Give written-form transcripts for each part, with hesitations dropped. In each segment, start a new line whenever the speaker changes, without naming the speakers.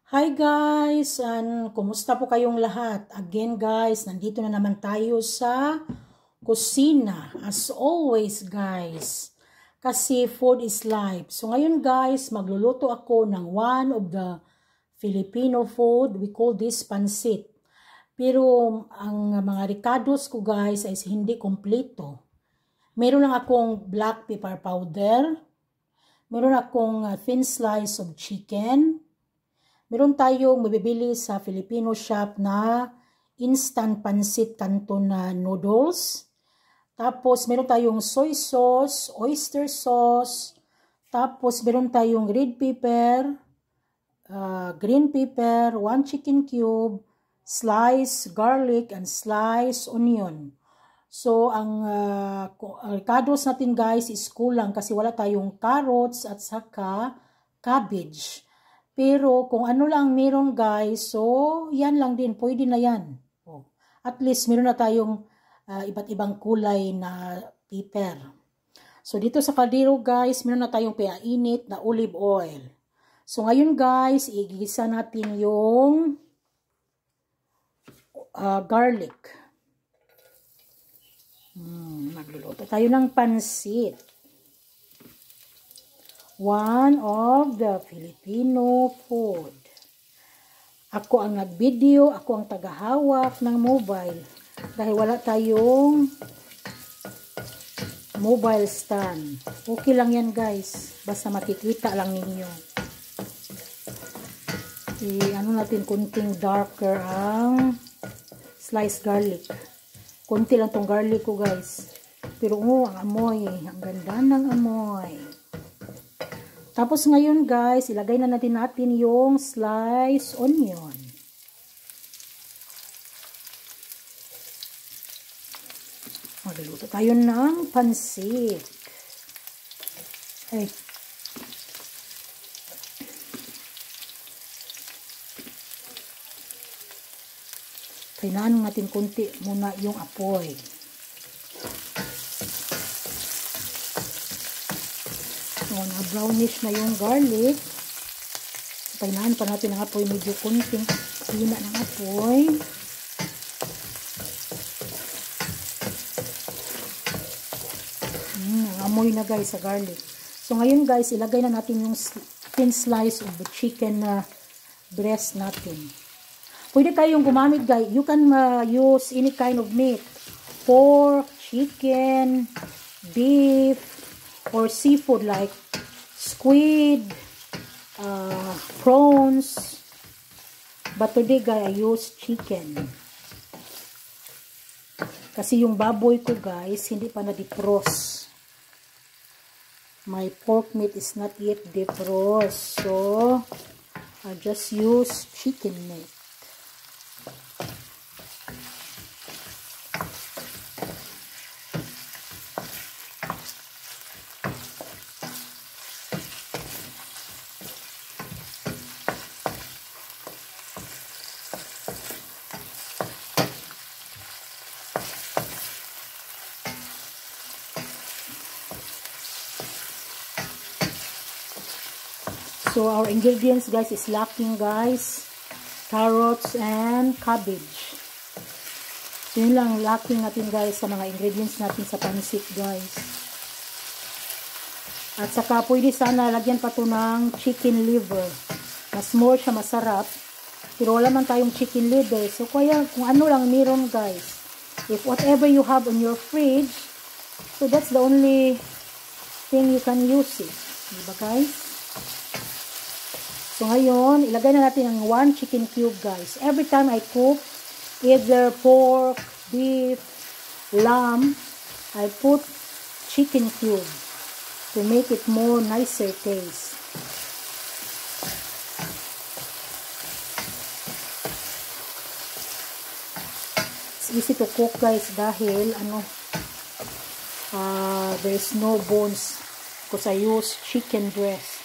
Hi guys, kumusta po kayong lahat? Again guys, nandito na naman tayo sa kusina. As always guys, kasi food is life. So ngayon guys, magluluto ako ng one of the Filipino food. We call this pansit. Pero ang mga ricados ko guys ay hindi kompleto. Meron lang akong black pepper powder. Meron akong thin slice of chicken. Meron tayong mabibili sa Filipino shop na instant pancit canton na noodles. Tapos meron tayong soy sauce, oyster sauce. Tapos meron tayong red pepper, green pepper, 1 chicken cube, sliced garlic, and sliced onion. So ang ricados natin guys is kulang kasi wala tayong carrots at saka cabbage. Pero kung ano lang meron guys, so yan lang din, pwede na yan. At least meron na tayong iba't ibang kulay na pepper. So dito sa kaldero guys, meron na tayong painit na olive oil. So ngayon guys, igisa natin yung garlic. Magluluto tayo ng pansit. One of the Filipino food. Ako ang nag-video, ako ang tagahawak ng mobile. Dahil wala tayong mobile stand. Okay lang yan guys. Basta makikita lang ninyo. Ano natin, kunting darker ang sliced garlic. Kunti lang tong garlic ko guys. Pero ang amoy. Ang ganda ng amoy. Tapos ngayon guys, ilagay na natin yung sliced onion. Magluluto tayo ng pansit. Ay. Kailangan natin konti muna yung apoy. So, na-brownish na yung garlic. Painahan pa natin ang apoy. Medyo kunting hina ng apoy. Ang amoy na guys sa garlic. So, ngayon guys, ilagay na natin yung thin slice of the chicken na breast natin. Pwede kayong gumamit guys. You can use any kind of meat. Pork, chicken, beef, or seafood like squid, prawns. But today guys, I use chicken. Kasi yung baboy ko guys, hindi pa na-defrost. My pork meat is not yet defrost. So, I just use chicken meat. So, our ingredients, guys, is lacking, guys. Carrots and cabbage. So, yun lang lacking natin, guys, sa mga ingredients natin sa pansit, guys. At saka, pwede sana lagyan pa to ng chicken liver. Mas more siya masarap. Pero wala man tayong chicken liver. So, kaya, kung ano lang meron, guys. If whatever you have on your fridge, so that's the only thing you can use it. Diba, guys? So, ngayon, ilagay na natin ang 1 chicken cube, guys. Every time I cook, either pork, beef, lamb, I put chicken cube to make it more nicer taste. It's easy to cook, guys, dahil, there's no bones because I use chicken breast.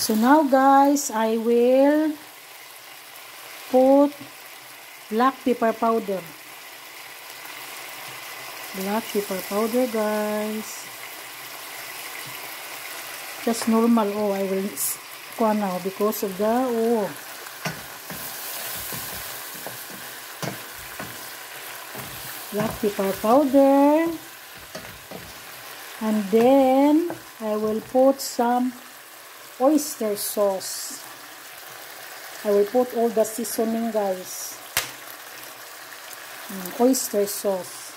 So now guys, I will put black pepper powder. Black pepper powder guys. Just normal. Oh, I will go now because of the black pepper powder. And then I will put some oyster sauce. I will put all the seasoning guys. Oyster sauce.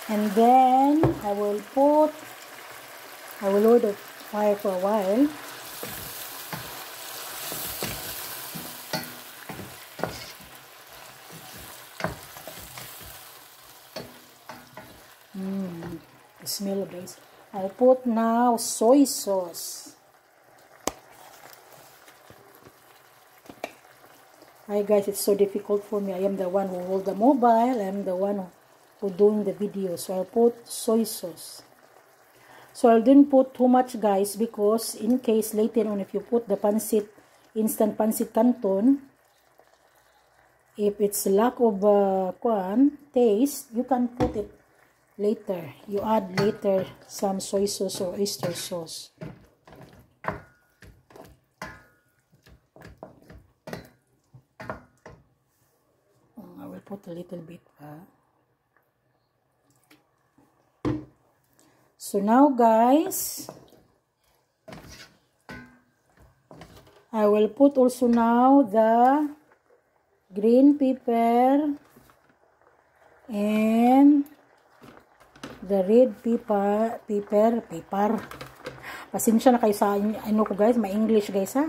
And then I will lower the fire for a while. The smell guys. I'll put now soy sauce. Hi guys, it's so difficult for me. I am the one who hold the mobile. I am the one who doing the video. So I'll put soy sauce. So I didn't put too much guys because in case later on if you put the pancit, instant pancit canton, if it's lack of taste, you can put it later. You add later some soy sauce or oyster sauce. I will put a little bit. So now guys, I will put also now the green pepper and the red pepper. Pasensya na kayo sa ano ko guys, ma-English guys ha.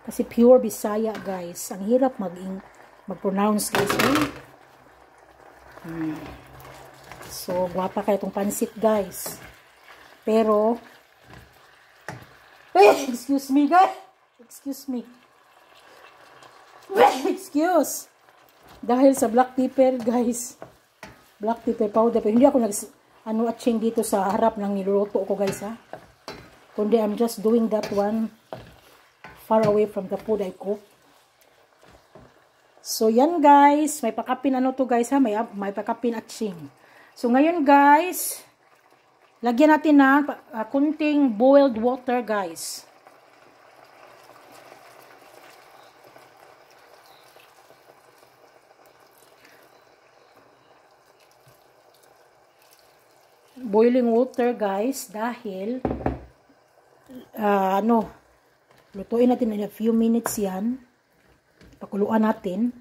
Kasi pure Bisaya guys. Ang hirap mag-pronounce guys. So, guwapa kayo itong pansit guys. Pero, excuse me guys. Excuse me. Excuse. Dahil sa black pepper guys. Black pepper powder. Pero hindi ako atching dito sa harap ng niluluto ko guys ha. Kundi I'm just doing that one far away from the food I cook. So yan guys, may pakapin to guys ha, may pakapin atching. So ngayon guys, lagyan natin ng kunting boiled water guys. Boiling water guys dahil lutuin natin in a few minutes yan. Pakuluan natin.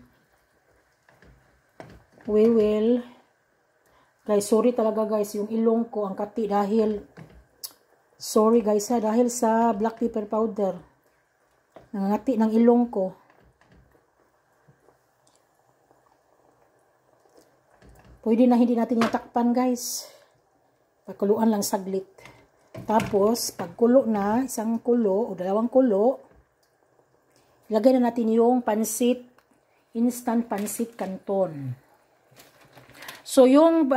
We will guys, sorry talaga guys yung ilong ko ang kati dahil sorry guys ha, dahil sa black pepper powder nangangati ng ilong ko. Pwede na hindi natin yung takpan guys. Pakuluan lang saglit. Tapos, pagkulo na, isang kulo o dalawang kulo, ilagay na natin yung pansit, instant pansit canton. So, yung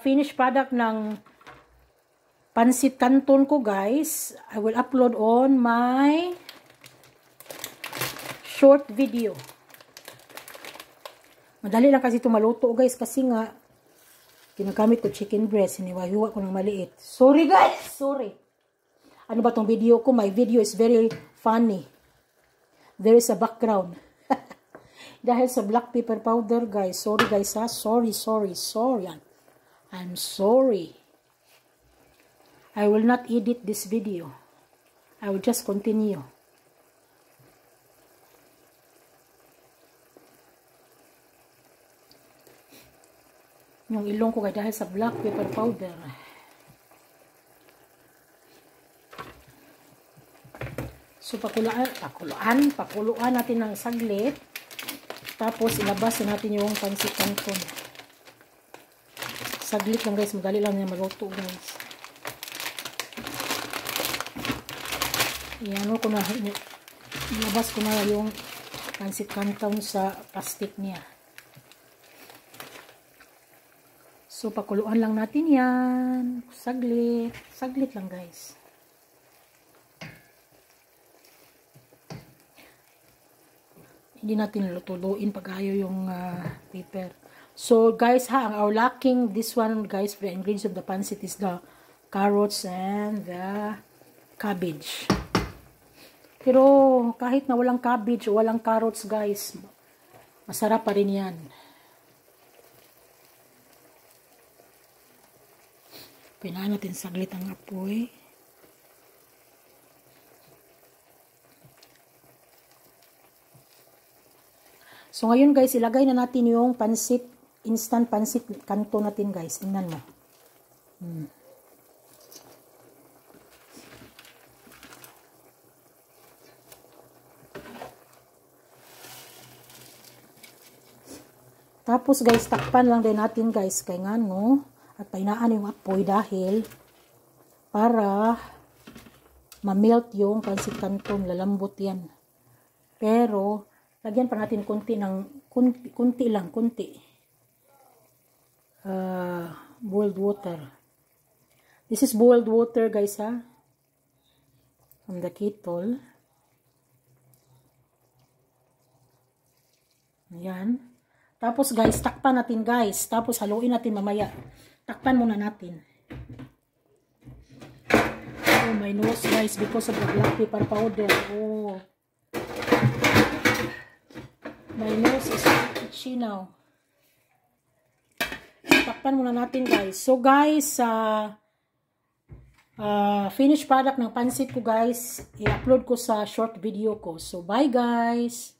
finished product ng pansit canton ko guys, I will upload on my short video. Madali lang kasi ito maluto guys, kasi nga, ginagamit ko chicken breast, hiniwa-hiwa ko ng maliit. Sorry guys, sorry. Ano ba tong video ko? My video is very funny. There is a background. Dahil sa black pepper powder guys. Sorry guys ha. Sorry. I'm sorry. I will not edit this video. I will just continue. Yung ilong ko dahil sa black pepper powder. So, pakuluan natin ng saglit. Tapos, ilabas natin yung pansit canton. Saglit lang guys, madali lang niya maluto guys. Ilabas ko na yung pansit canton sa plastic niya. So, pakuluan lang natin yan. Saglit. Saglit lang, guys. Hindi natin lutuin pag-ayo yung paper. So, guys, our lacking, this one, guys, the ingredients of the pancit is the carrots and the cabbage. Pero, kahit na walang cabbage o walang carrots, guys, masarap pa rin yan. Pinaan natin saglit ang apoy. So, ngayon, guys, ilagay na natin yung pancit, instant pancit kanto natin, guys. Tingnan mo. Tapos, guys, takpan lang din natin, guys, kay nga, no? At painaan yung apoy dahil para ma-melt yung pancit canton, lalambot yan. Pero, lagyan pa natin konti lang, boiled water. This is boiled water, guys, ha? From the kettle. Ayan. Tapos, guys, takpan natin, guys. Tapos, haluin natin mamaya. Takpan muna natin. Oh, my nose, guys, because of the black pepper powder. Oh. My nose is itchy now. Takpan muna natin, guys. So, guys, finished product ng pancit ko, guys. I-upload ko sa short video ko. So, bye, guys.